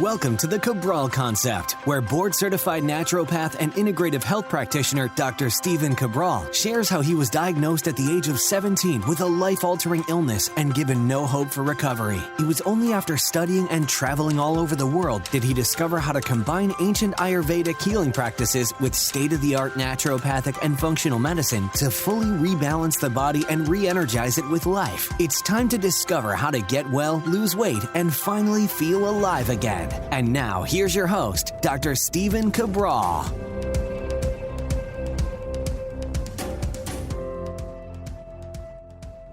Welcome to the Cabral Concept, where board-certified naturopath and integrative health practitioner Dr. Stephen Cabral shares how he was diagnosed at the age of 17 with a life-altering illness and given no hope for recovery. It was only after studying and traveling all over the world did he discover how to combine ancient Ayurvedic healing practices with state-of-the-art naturopathic and functional medicine to fully rebalance the body and re-energize it with life. It's time to discover how to get well, lose weight, and finally feel alive again. And now, here's your host, Dr. Stephen Cabral.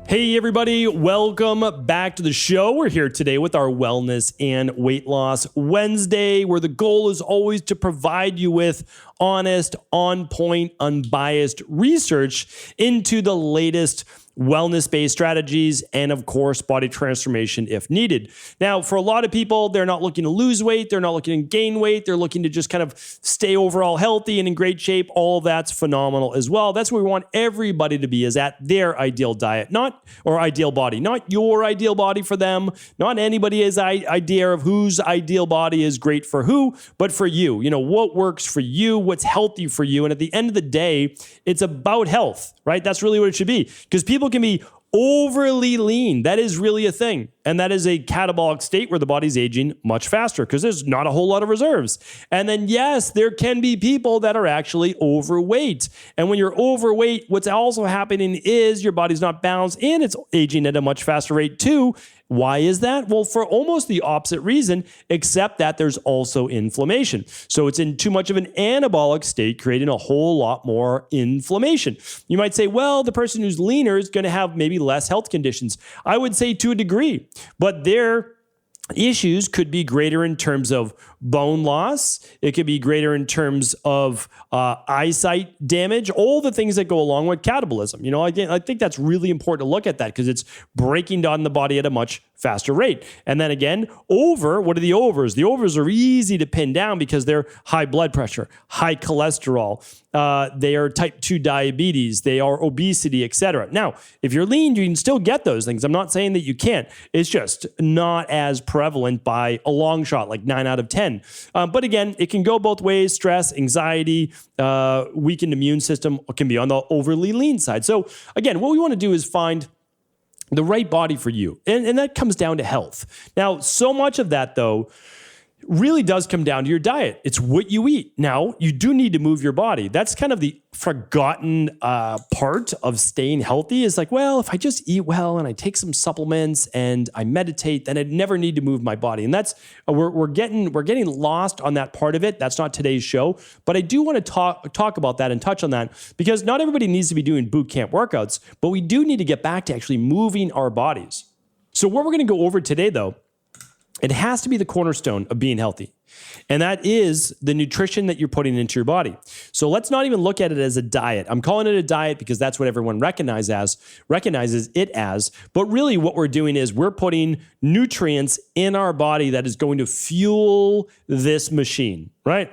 Hey everybody, welcome back to the show. We're here today with our Wellness and Weight Loss Wednesday, where the goal is always to provide you with honest, on-point, unbiased research into the latest wellness-based strategies and, of course, body transformation if needed. Now, for a lot of people, they're not looking to lose weight. They're not looking to gain weight. They're looking to just kind of stay overall healthy and in great shape. All that's phenomenal as well. That's where we want everybody to be, is at their ideal diet, or ideal body, not your ideal body for them, not anybody's idea of whose ideal body is great for who, but for you. You know, what works for you, what's healthy for you. And at the end of the day, it's about health, right? That's really what it should be, because people can be overly lean. That is really a thing. And that is a catabolic state where the body's aging much faster because there's not a whole lot of reserves. And then, yes, there can be people that are actually overweight. And when you're overweight, what's also happening is your body's not balanced and it's aging at a much faster rate too. Why is that? Well, for almost the opposite reason, except that there's also inflammation. So it's in too much of an anabolic state, creating a whole lot more inflammation. You might say, well, the person who's leaner is going to have maybe less health conditions. I would say to a degree, but their issues could be greater in terms of bone loss. It could be greater in terms of eyesight damage, all the things that go along with catabolism. You know, again, I think that's really important to look at that because it's breaking down the body at a much faster rate. And then again, what are the overs? The overs are easy to pin down because they're high blood pressure, high cholesterol, they are type 2 diabetes, they are obesity, etc. Now, if you're lean, you can still get those things. I'm not saying that you can't. It's just not as prevalent by a long shot, like 9 out of 10. But again, it can go both ways. Stress, anxiety, weakened immune system can be on the overly lean side. So again, what we want to do is find the right body for you. And that comes down to health. Now, so much of that, though, really does come down to your diet. It's what you eat. Now, you do need to move your body. That's kind of the forgotten part of staying healthy is like, well, if I just eat well and I take some supplements and I meditate, then I'd never need to move my body. And that's we're getting lost on that part of it. That's not today's show, but I do want to talk about that and touch on that because not everybody needs to be doing boot camp workouts, but we do need to get back to actually moving our bodies. So what we're going to go over today, though, it has to be the cornerstone of being healthy. And that is the nutrition that you're putting into your body. So let's not even look at it as a diet. I'm calling it a diet because that's what everyone recognizes it as. But really what we're doing is we're putting nutrients in our body that is going to fuel this machine, right?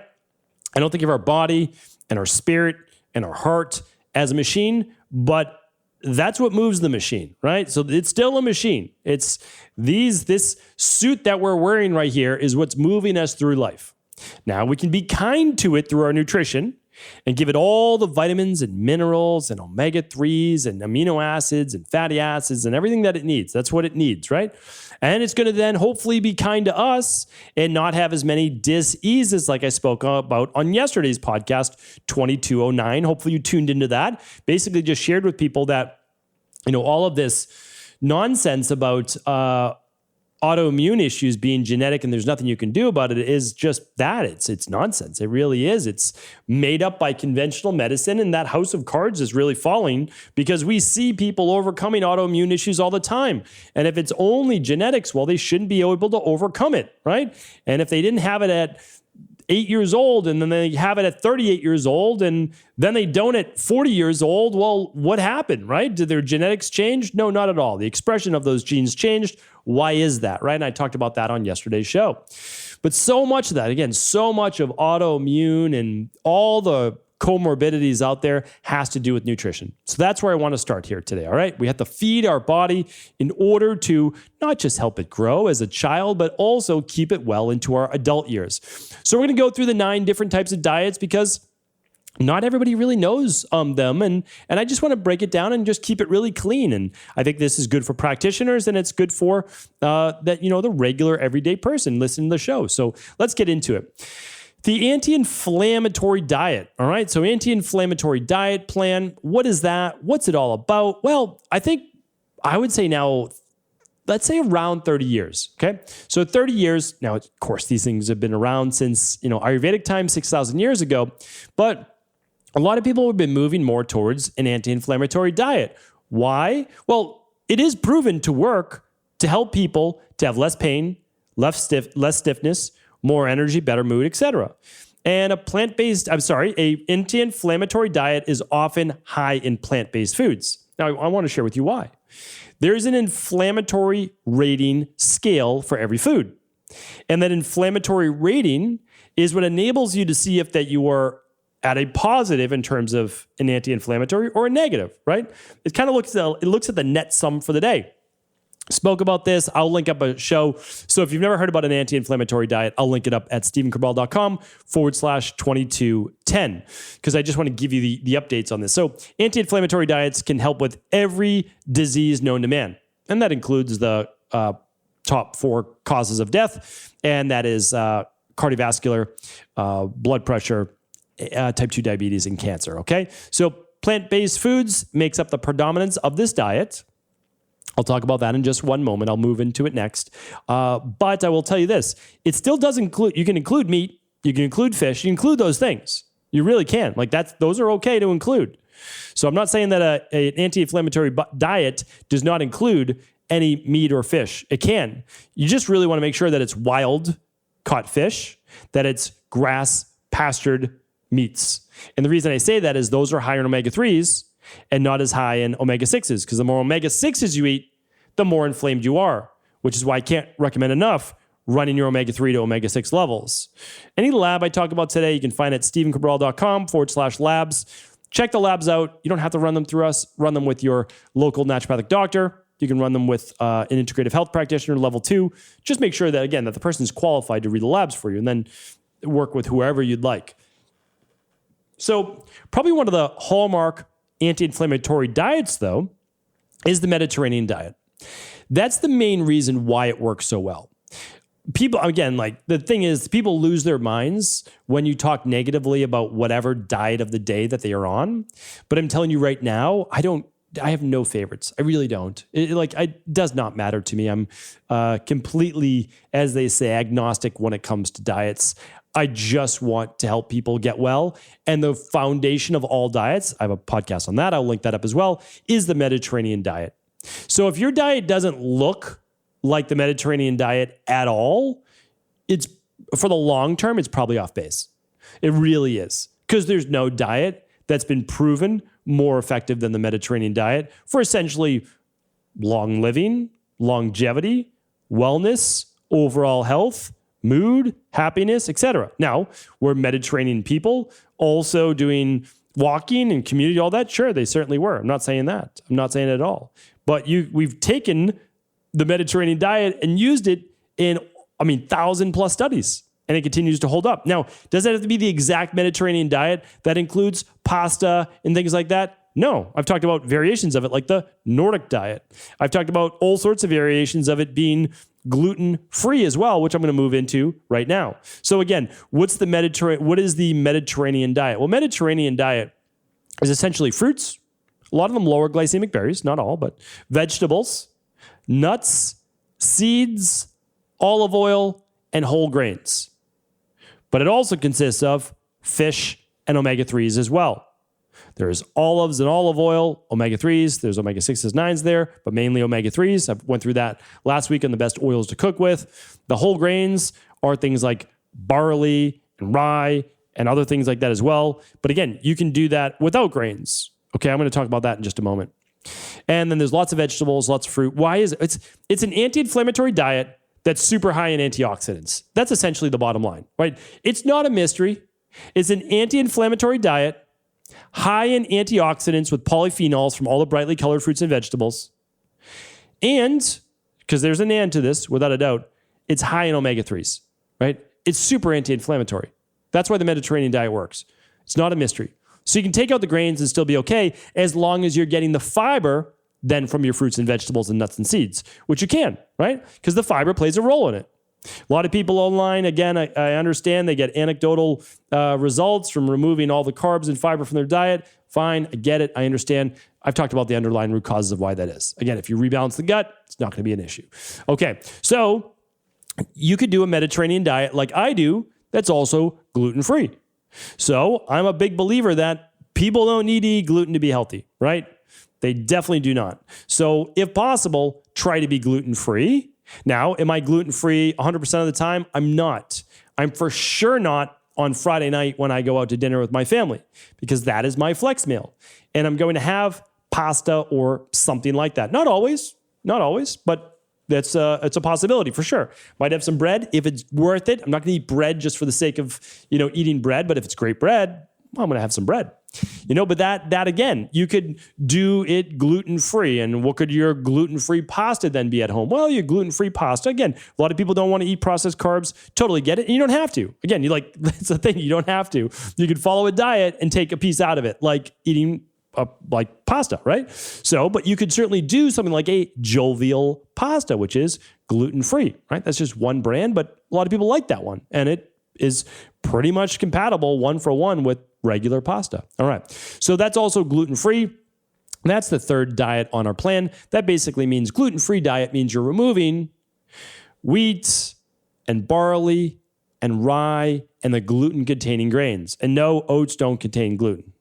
I don't think of our body and our spirit and our heart as a machine, but that's what moves the machine, right? So it's still a machine. It's this suit that we're wearing right here is what's moving us through life. Now we can be kind to it through our nutrition and give it all the vitamins and minerals and omega-3s and amino acids and fatty acids and everything that it needs. That's what it needs, right? And it's going to then hopefully be kind to us and not have as many dis-eases like I spoke about on yesterday's podcast, 2209. Hopefully you tuned into that. Basically just shared with people that, you know, all of this nonsense about autoimmune issues being genetic and there's nothing you can do about it is just that. It's nonsense. It really is. It's made up by conventional medicine, and that house of cards is really falling because we see people overcoming autoimmune issues all the time. And if it's only genetics, well, they shouldn't be able to overcome it, right? And if they didn't have it at 8 years old and then they have it at 38 years old and then they don't at 40 years old, well, what happened, right? Did their genetics change? No, not at all. The expression of those genes changed. Why is that, right? And I talked about that on yesterday's show. But so much of that, again, so much of autoimmune and all the comorbidities out there has to do with nutrition. So that's where I want to start here today, all right? We have to feed our body in order to not just help it grow as a child, but also keep it well into our adult years. So we're going to go through the 9 different types of diets because not everybody really knows them. And I just want to break it down and just keep it really clean. And I think this is good for practitioners and it's good for the regular everyday person listening to the show. So let's get into it. The anti-inflammatory diet. All right. So anti-inflammatory diet plan. What is that? What's it all about? Well, I would say now, let's say around 30 years. Okay. So 30 years. Now, of course, these things have been around since, Ayurvedic time, 6,000 years ago, but a lot of people have been moving more towards an anti-inflammatory diet. Why? Well, it is proven to work to help people to have less pain, less stiffness, more energy, better mood, etc. And a anti-inflammatory diet is often high in plant-based foods. Now, I want to share with you why. There's an inflammatory rating scale for every food. And that inflammatory rating is what enables you to see if that you are at a positive in terms of an anti-inflammatory or a negative, right? It kind of looks at the net sum for the day. Spoke about this. I'll link up a show. So if you've never heard about an anti-inflammatory diet, I'll link it up at stephencabral.com/2210 because I just want to give you the updates on this. So anti-inflammatory diets can help with every disease known to man. And that includes the top 4 causes of death. And that is cardiovascular, blood pressure, type 2 diabetes, and cancer, okay? So plant-based foods makes up the predominance of this diet. I'll talk about that in just one moment. I'll move into it next. But I will tell you this. It still does include, you can include meat, you can include fish, you include those things. You really can. Those are okay to include. So I'm not saying that an anti-inflammatory diet does not include any meat or fish. It can. You just really want to make sure that it's wild caught fish, that it's grass pastured meats. And the reason I say that is those are higher in omega-3s and not as high in omega-6s, because the more omega-6s you eat, the more inflamed you are, which is why I can't recommend enough running your omega-3 to omega-6 levels. Any lab I talk about today, you can find at stephencabral.com/labs. Check the labs out. You don't have to run them through us. Run them with your local naturopathic doctor. You can run them with an integrative health practitioner, level 2. Just make sure that, again, that the person is qualified to read the labs for you, and then work with whoever you'd like. So probably one of the hallmark anti-inflammatory diets, though, is the Mediterranean diet. That's the main reason why it works so well. People, again, the thing is, people lose their minds when you talk negatively about whatever diet of the day that they are on. But I'm telling you right now, I have no favorites. I really don't. It does not matter to me. I'm completely, as they say, agnostic when it comes to diets. I just want to help people get well. And the foundation of all diets, I have a podcast on that, I'll link that up as well, is the Mediterranean diet. So if your diet doesn't look like the Mediterranean diet at all, it's for the long term, it's probably off base. It really is. Because there's no diet that's been proven more effective than the Mediterranean diet for essentially long living, longevity, wellness, overall health, mood, happiness, etc. Now, were Mediterranean people also doing walking and community, all that? Sure, they certainly were. I'm not saying that. I'm not saying it at all. But we've taken the Mediterranean diet and used it in, 1,000+ studies, and it continues to hold up. Now, does that have to be the exact Mediterranean diet that includes pasta and things like that? No, I've talked about variations of it, like the Nordic diet. I've talked about all sorts of variations of it being gluten-free as well, which I'm going to move into right now. So again, what is the Mediterranean diet? Well, Mediterranean diet is essentially fruits, a lot of them lower glycemic berries, not all, but vegetables, nuts, seeds, olive oil, and whole grains. But it also consists of fish and omega-3s as well. There's olives and olive oil, omega-3s. There's omega-6s, 9s there, but mainly omega-3s. I went through that last week on the best oils to cook with. The whole grains are things like barley and rye and other things like that as well. But again, you can do that without grains. Okay, I'm going to talk about that in just a moment. And then there's lots of vegetables, lots of fruit. Why is it? It's an anti-inflammatory diet that's super high in antioxidants. That's essentially the bottom line, right? It's not a mystery. It's an anti-inflammatory diet high in antioxidants with polyphenols from all the brightly colored fruits and vegetables. And, because there's an and to this, without a doubt, it's high in omega-3s, right? It's super anti-inflammatory. That's why the Mediterranean diet works. It's not a mystery. So you can take out the grains and still be okay as long as you're getting the fiber then from your fruits and vegetables and nuts and seeds, which you can, right? Because the fiber plays a role in it. A lot of people online, again, I understand they get anecdotal results from removing all the carbs and fiber from their diet. Fine, I get it, I understand. I've talked about the underlying root causes of why that is. Again, if you rebalance the gut, it's not going to be an issue. Okay, so you could do a Mediterranean diet like I do that's also gluten-free. So I'm a big believer that people don't need to eat gluten to be healthy, right? They definitely do not. So if possible, try to be gluten-free. Now, am I gluten-free 100% of the time? I'm not. I'm for sure not on Friday night when I go out to dinner with my family, because that is my flex meal. And I'm going to have pasta or something like that. Not always, but it's a possibility for sure. Might have some bread if it's worth it. I'm not going to eat bread just for the sake of, eating bread, but if it's great bread, well, I'm going to have some bread. But that again, you could do it gluten-free. And what could your gluten-free pasta then be at home? Well, your gluten-free pasta, again, a lot of people don't want to eat processed carbs. Totally get it. And you don't have to. Again, that's the thing. You don't have to. You could follow a diet and take a piece out of it, like eating like pasta, right? So, but you could certainly do something like a jovial pasta, which is gluten-free, right? That's just one brand, but a lot of people like that one. And it is pretty much compatible 1-for-1 with regular pasta. All right. So that's also gluten-free. That's the third diet on our plan. That basically means gluten-free diet means you're removing wheat and barley and rye and the gluten-containing grains. And no, oats don't contain gluten.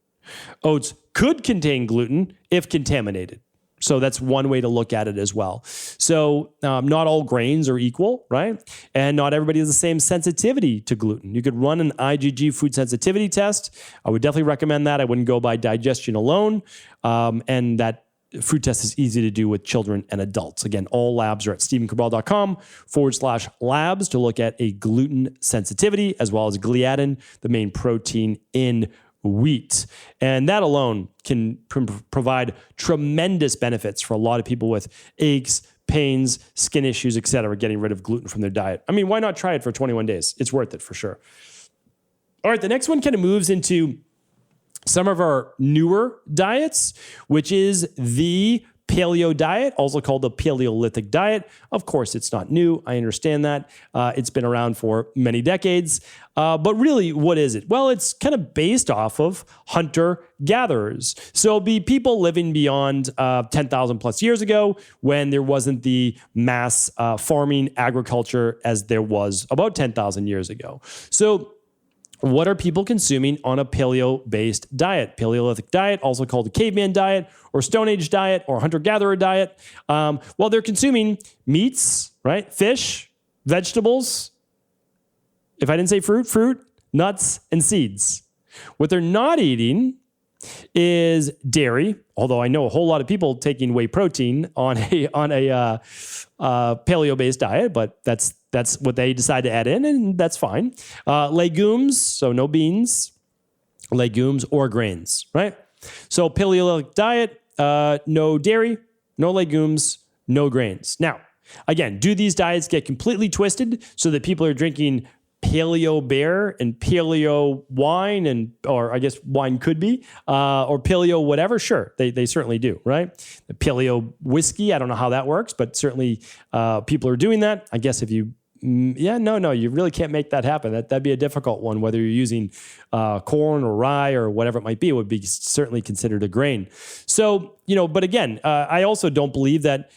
Oats could contain gluten if contaminated. So that's one way to look at it as well. So not all grains are equal, right? And not everybody has the same sensitivity to gluten. You could run an IgG food sensitivity test. I would definitely recommend that. I wouldn't go by digestion alone. And that food test is easy to do with children and adults. Again, all labs are at stephencabral.com/labs to look at a gluten sensitivity, as well as gliadin, the main protein in wheat. And that alone can provide tremendous benefits for a lot of people with aches, pains, skin issues, et cetera, getting rid of gluten from their diet. I mean, why not try it for 21 days? It's worth it for sure. All right, the next one kind of moves into some of our newer diets, which is the paleo diet, also called the Paleolithic diet. Of course, it's not new. I understand that. It's been around for many decades. But really, what is it? Well, it's kind of based off of hunter-gatherers. So it'd be people living beyond 10,000 plus years ago when there wasn't the mass farming agriculture as there was about 10,000 years ago. So what are people consuming on a paleo-based diet? Paleolithic diet, also called the caveman diet or Stone Age diet or hunter-gatherer diet. Well, they're consuming meats, right? Fish, vegetables. If I didn't say fruit, nuts, and seeds. What they're not eating is dairy, although I know a whole lot of people taking whey protein on a paleo-based diet, but that's what they decide to add in, and that's fine. Legumes, so no beans, legumes, or grains, right? So Paleolithic diet, no dairy, no legumes, no grains. Now, again, do these diets get completely twisted so that people are drinking paleo beer and paleo wine, or I guess wine could be, or paleo whatever? Sure, they certainly do, right? The paleo whiskey, I don't know how that works, but certainly people are doing that. I guess if you you really can't make that happen. That'd be a difficult one, whether you're using corn or rye or whatever it might be. It would be certainly considered a grain. So, but again, I also don't believe that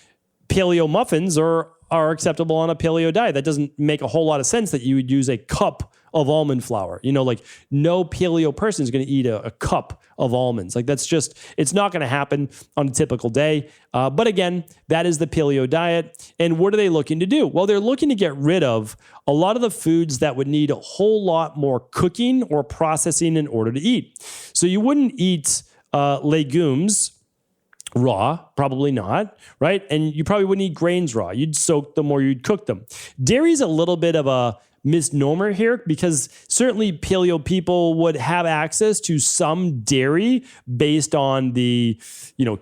paleo muffins are acceptable on a paleo diet. That doesn't make a whole lot of sense that you would use a cup of almond flour. Like no paleo person is going to eat a cup of almonds. Like it's not going to happen on a typical day. But again, that is the paleo diet. And what are they looking to do? Well, they're looking to get rid of a lot of the foods that would need a whole lot more cooking or processing in order to eat. So you wouldn't eat legumes raw, probably not, right? And you probably wouldn't eat grains raw. You'd soak them or you'd cook them. Dairy is a little bit of a misnomer here, because certainly paleo people would have access to some dairy based on the,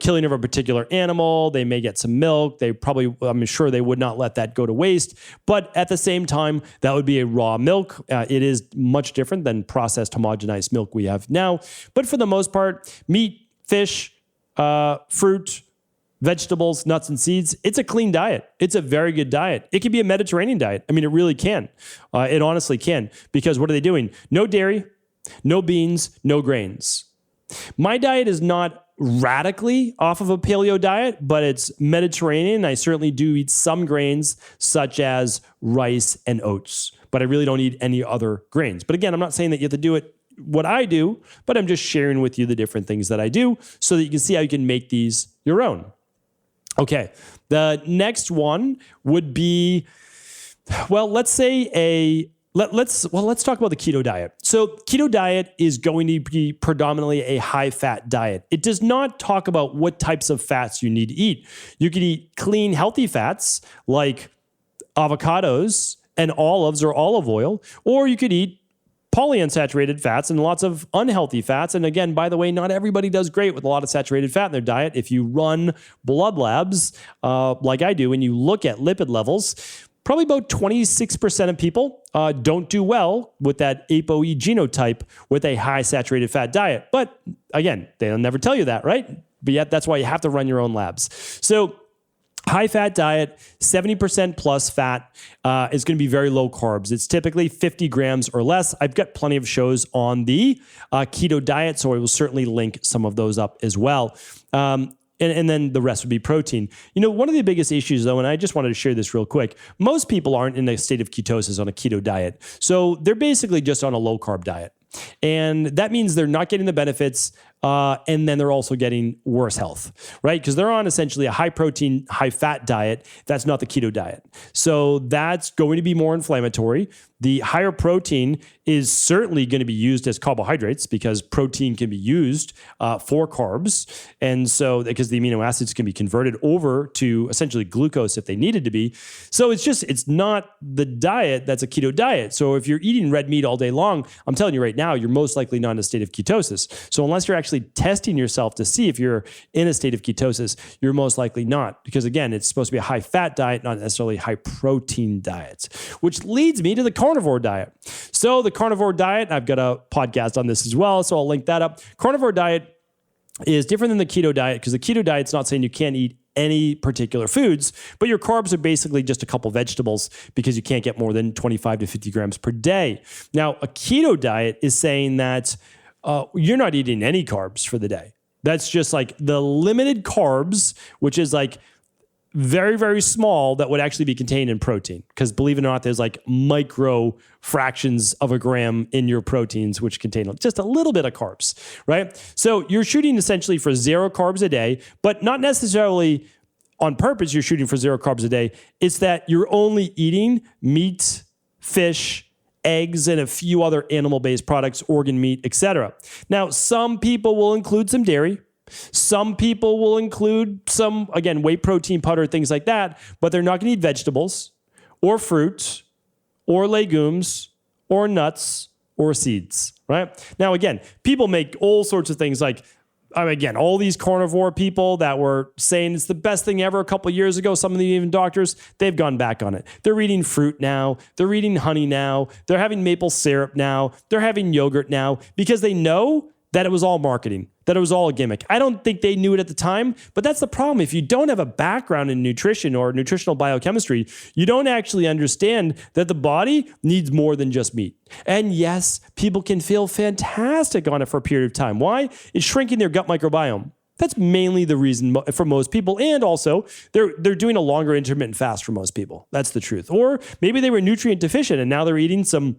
killing of a particular animal. They may get some milk. I'm sure they would not let that go to waste. But at the same time, that would be a raw milk. It is much different than processed homogenized milk we have now. But for the most part, meat, fish, fruit, vegetables, nuts, and seeds, it's a clean diet. It's a very good diet. It can be a Mediterranean diet. I mean, it really can. It honestly can. Because what are they doing? No dairy, no beans, no grains. My diet is not radically off of a paleo diet, but it's Mediterranean. I certainly do eat some grains, such as rice and oats. But I really don't eat any other grains. But again, I'm not saying that you have to do it what I do, but I'm just sharing with you the different things that I do so that you can see how you can make these your own. Okay, the next one would be, let's talk about the keto diet. So keto diet is going to be predominantly a high-fat diet. It does not talk about what types of fats you need to eat. You could eat clean, healthy fats like avocados and olives or olive oil, or you could eat polyunsaturated fats and lots of unhealthy fats. And again, by the way, not everybody does great with a lot of saturated fat in their diet. If you run blood labs like I do and you look at lipid levels, probably about 26% of people don't do well with that ApoE genotype with a high saturated fat diet. But again, they'll never tell you that, right? But yet that's why you have to run your own labs. So high fat diet, 70% plus fat is going to be very low carbs. It's typically 50 grams or less. I've got plenty of shows on the keto diet, so I will certainly link some of those up as well. And then the rest would be protein. One of the biggest issues, though, and I just wanted to share this real quick, most people aren't in a state of ketosis on a keto diet. So they're basically just on a low carb diet. And that means they're not getting the benefits, and then they're also getting worse health, right? Because they're on essentially a high protein, high fat diet. That's not the keto diet. So that's going to be more inflammatory. The higher protein is certainly going to be used as carbohydrates because protein can be used for carbs. And so because the amino acids can be converted over to essentially glucose if they needed to be. So it's not the diet that's a keto diet. So if you're eating red meat all day long, I'm telling you right now, you're most likely not in a state of ketosis. So unless you're actually testing yourself to see if you're in a state of ketosis, you're most likely not. Because again, it's supposed to be a high fat diet, not necessarily high protein diet, which leads me to the carnivore diet. So the carnivore diet, I've got a podcast on this as well, so I'll link that up. Carnivore diet is different than the keto diet because the keto diet's not saying you can't eat any particular foods, but your carbs are basically just a couple vegetables because you can't get more than 25 to 50 grams per day. Now, a keto diet is saying that you're not eating any carbs for the day. That's just like the limited carbs, which is like very, very small that would actually be contained in protein. Because believe it or not, there's like micro fractions of a gram in your proteins, which contain just a little bit of carbs, right? So you're shooting essentially for 0 carbs a day, but not necessarily on purpose you're shooting for 0 carbs a day. It's that you're only eating meat, fish, eggs, and a few other animal-based products, organ meat, etc. Now, some people will include some dairy. Some people will include some, again, whey protein powder, things like that, but they're not going to eat vegetables or fruit or legumes or nuts or seeds, right? Now, again, people make all sorts of things like, again, all these carnivore people that were saying it's the best thing ever a couple of years ago, some of the even doctors, they've gone back on it. They're eating fruit now. They're eating honey now. They're having maple syrup now. They're having yogurt now because they know that it was all marketing, that it was all a gimmick. I don't think they knew it at the time, but that's the problem. If you don't have a background in nutrition or nutritional biochemistry, you don't actually understand that the body needs more than just meat. And yes, people can feel fantastic on it for a period of time. Why? It's shrinking their gut microbiome. That's mainly the reason for most people. And also, they're doing a longer intermittent fast for most people. That's the truth. Or maybe they were nutrient deficient and now they're eating some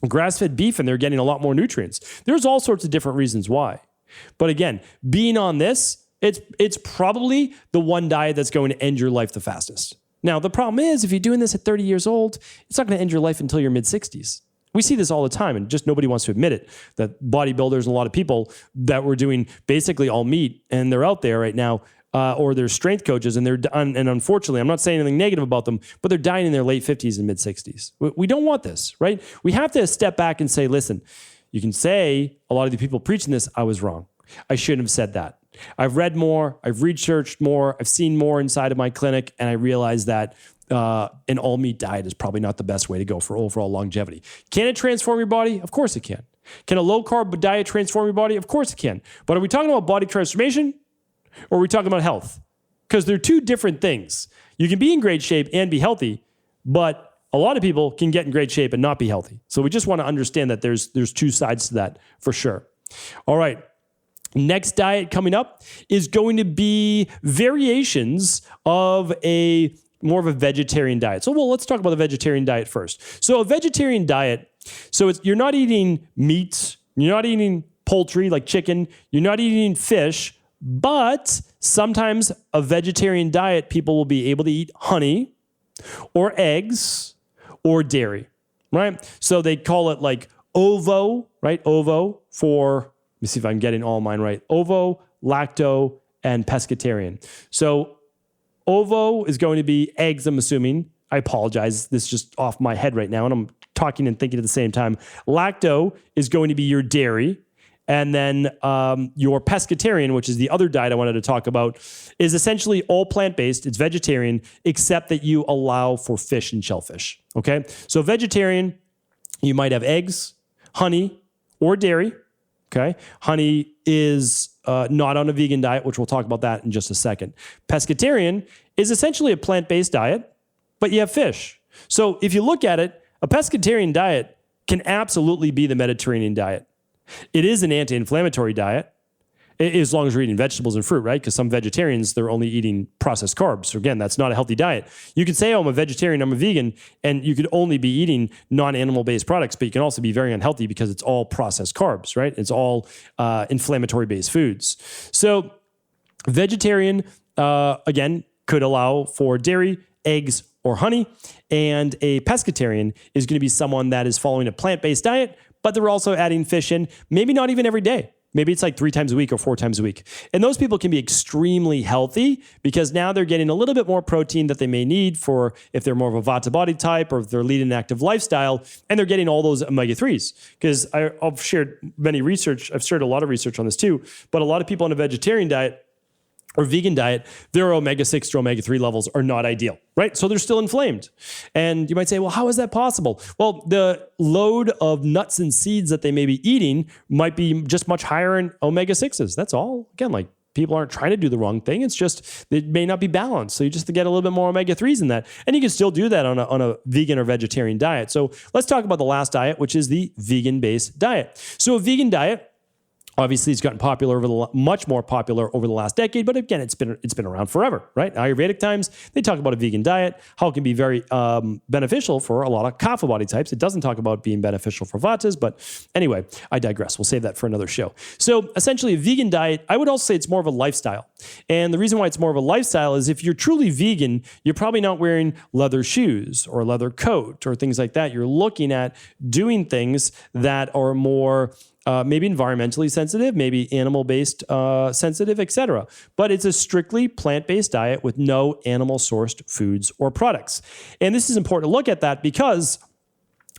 grass-fed beef and they're getting a lot more nutrients. There's all sorts of different reasons why. But again, being on this, it's probably the one diet that's going to end your life the fastest. Now, the problem is if you're doing this at 30 years old, it's not going to end your life until your mid-60s. We see this all the time, and just nobody wants to admit it, that bodybuilders and a lot of people that were doing basically all meat, and they're out there right now or they're strength coaches, and and unfortunately, I'm not saying anything negative about them, but they're dying in their late 50s and mid 60s. We don't want this, right? We have to step back and say, listen, you can say a lot of the people preaching this, I was wrong. I shouldn't have said that. I've read more, I've researched more, I've seen more inside of my clinic, and I realized that an all meat diet is probably not the best way to go for overall longevity. Can it transform your body? Of course it can. Can a low carb diet transform your body? Of course it can. But are we talking about body transformation or are we talking about health? Because they're two different things. You can be in great shape and be healthy, but a lot of people can get in great shape and not be healthy. So we just want to understand that there's two sides to that for sure. All right. Next diet coming up is going to be variations of more of a vegetarian diet. So, let's talk about the vegetarian diet first. So a vegetarian diet, you're not eating meat, you're not eating poultry like chicken, you're not eating fish, but sometimes a vegetarian diet, people will be able to eat honey or eggs or dairy, right? So they call it like ovo, right? Ovo for, let me see if I'm getting all mine right. Ovo, lacto, and pescatarian. So ovo is going to be eggs, I'm assuming. I apologize. This is just off my head right now, and I'm talking and thinking at the same time. Lacto is going to be your dairy. And then your pescatarian, which is the other diet I wanted to talk about, is essentially all plant-based. It's vegetarian, except that you allow for fish and shellfish. Okay? So vegetarian, you might have eggs, honey, or dairy. Okay? Honey is not on a vegan diet, which we'll talk about that in just a second. Pescatarian is essentially a plant-based diet, but you have fish. So if you look at it, a pescatarian diet can absolutely be the Mediterranean diet. It is an anti-inflammatory diet, as long as you're eating vegetables and fruit, right? Because some vegetarians, they're only eating processed carbs. So again, that's not a healthy diet. You can say, oh, I'm a vegetarian, I'm a vegan, and you could only be eating non-animal-based products, but you can also be very unhealthy because it's all processed carbs, right? It's all inflammatory-based foods. So vegetarian, again, could allow for dairy, eggs, or honey, and a pescatarian is going to be someone that is following a plant-based diet, but they're also adding fish in, maybe not even every day. Maybe it's like 3 times a week or 4 times a week. And those people can be extremely healthy because now they're getting a little bit more protein that they may need for if they're more of a Vata body type or if they're leading an active lifestyle, and they're getting all those omega-3s. Because I've shared I've shared a lot of research on this too, but a lot of people on a vegetarian diet or vegan diet, their omega-6 to omega-3 levels are not ideal, right? So they're still inflamed. And you might say, well, how is that possible? Well, the load of nuts and seeds that they may be eating might be just much higher in omega-6s. That's all. Again, like people aren't trying to do the wrong thing. It's just, it may not be balanced. So you just get a little bit more omega-3s in that. And you can still do that on a vegan or vegetarian diet. So let's talk about the last diet, which is the vegan-based diet. So a vegan diet, obviously, it's gotten much more popular over the last decade, but again, it's been around forever, right? Ayurvedic times, they talk about a vegan diet, how it can be very beneficial for a lot of kapha body types. It doesn't talk about being beneficial for vatas, but anyway, I digress. We'll save that for another show. So essentially, a vegan diet, I would also say it's more of a lifestyle. And the reason why it's more of a lifestyle is if you're truly vegan, you're probably not wearing leather shoes or a leather coat or things like that. You're looking at doing things that are more maybe environmentally sensitive, maybe animal-based sensitive, etc. But it's a strictly plant-based diet with no animal-sourced foods or products. And this is important to look at that because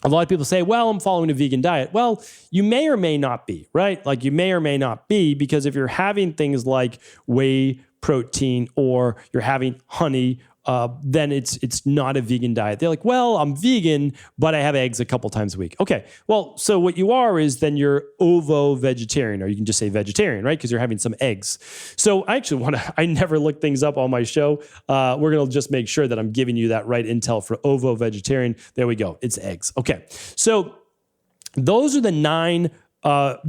a lot of people say, well, I'm following a vegan diet. Well, you may or may not be, right? Like you may or may not be, because if you're having things like whey protein or you're having honey, then it's not a vegan diet. They're like, well, I'm vegan, but I have eggs a couple times a week. Okay, well, so what you are is then you're ovo-vegetarian, or you can just say vegetarian, right? Because you're having some eggs. So I never look things up on my show. We're going to just make sure that I'm giving you that right intel for ovo-vegetarian. There we go. It's eggs. Okay, so those are the 9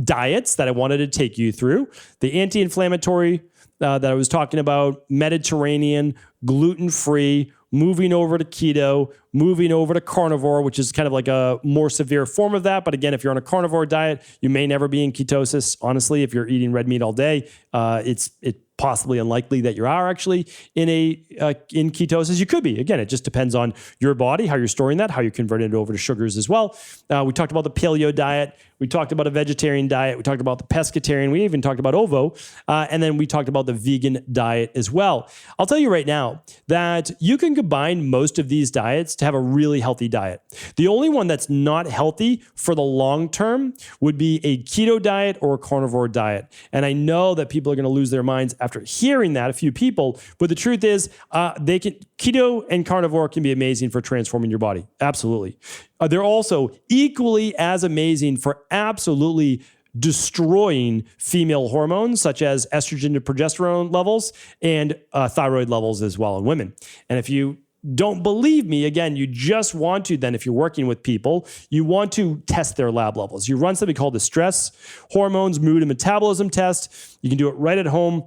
diets that I wanted to take you through. The anti-inflammatory that I was talking about, Mediterranean, gluten-free, moving over to keto, moving over to carnivore, which is kind of like a more severe form of that. But again, if you're on a carnivore diet, you may never be in ketosis. Honestly, if you're eating red meat all day, it possibly unlikely that you are actually in ketosis. You could be. Again, it just depends on your body, how you're storing that, how you're converting it over to sugars as well. We talked about the paleo diet. We talked about a vegetarian diet. We talked about the pescatarian. We even talked about ovo. And then we talked about the vegan diet as well. I'll tell you right now that you can combine most of these diets to have a really healthy diet. The only one that's not healthy for the long term would be a keto diet or a carnivore diet. And I know that people are going to lose their minds after hearing that, a few people, but the truth is keto and carnivore can be amazing for transforming your body. Absolutely. They're also equally as amazing for absolutely destroying female hormones such as estrogen and progesterone levels and thyroid levels as well in women. And if you don't believe me, again, you just want to, then if you're working with people, you want to test their lab levels. You run something called the stress hormones, mood, and metabolism test. You can do it right at home.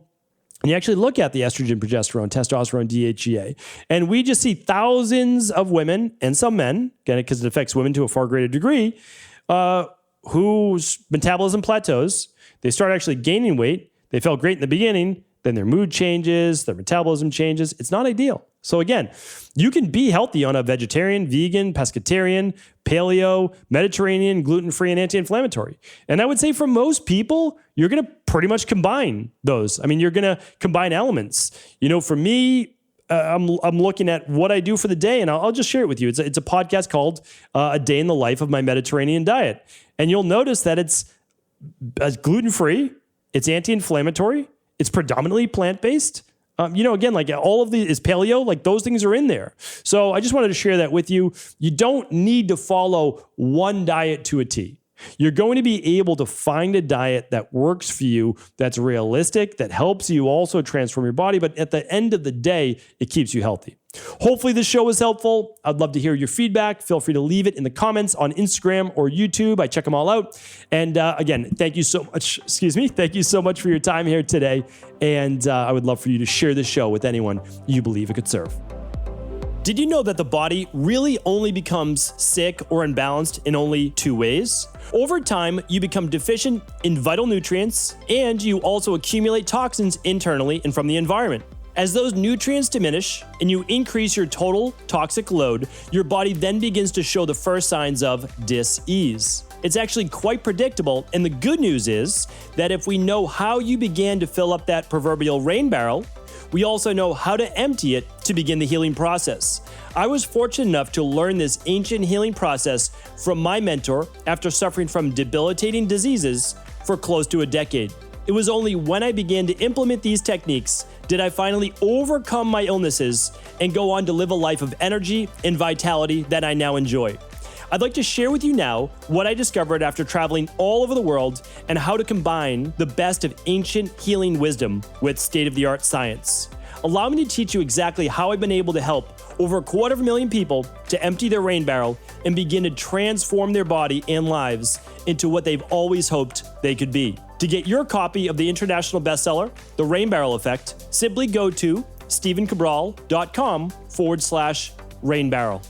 And you actually look at the estrogen, progesterone, testosterone, DHEA. And we just see thousands of women and some men, again, because it affects women to a far greater degree, whose metabolism plateaus. They start actually gaining weight. They felt great in the beginning. Then their mood changes, their metabolism changes. It's not ideal. So again, you can be healthy on a vegetarian, vegan, pescatarian, paleo, Mediterranean, gluten-free, and anti-inflammatory. And I would say for most people, you're going to pretty much combine those. I mean, you're going to combine elements. You know, for me, I'm looking at what I do for the day, and I'll just share it with you. It's a podcast called A Day in the Life of My Mediterranean Diet. And you'll notice that it's gluten-free, it's anti-inflammatory, it's predominantly plant-based. Again, like all of is paleo, like those things are in there. So I just wanted to share that with you. You don't need to follow one diet to a T. You're going to be able to find a diet that works for you, that's realistic, that helps you also transform your body. But at the end of the day, it keeps you healthy. Hopefully this show was helpful. I'd love to hear your feedback. Feel free to leave it in the comments on Instagram or YouTube. I check them all out. And again, thank you so much. Thank you so much for your time here today. And I would love for you to share this show with anyone you believe it could serve. Did you know that the body really only becomes sick or imbalanced in only two ways? Over time, you become deficient in vital nutrients, and you also accumulate toxins internally and from the environment. As those nutrients diminish and you increase your total toxic load, your body then begins to show the first signs of dis-ease. It's actually quite predictable, and the good news is that if we know how you began to fill up that proverbial rain barrel, we also know how to empty it to begin the healing process. I was fortunate enough to learn this ancient healing process from my mentor after suffering from debilitating diseases for close to a decade. It was only when I began to implement these techniques did I finally overcome my illnesses and go on to live a life of energy and vitality that I now enjoy. I'd like to share with you now what I discovered after traveling all over the world and how to combine the best of ancient healing wisdom with state-of-the-art science. Allow me to teach you exactly how I've been able to help over 250,000 people to empty their rain barrel and begin to transform their body and lives into what they've always hoped they could be. To get your copy of the international bestseller, The Rain Barrel Effect, simply go to stephencabral.com/rainbarrel.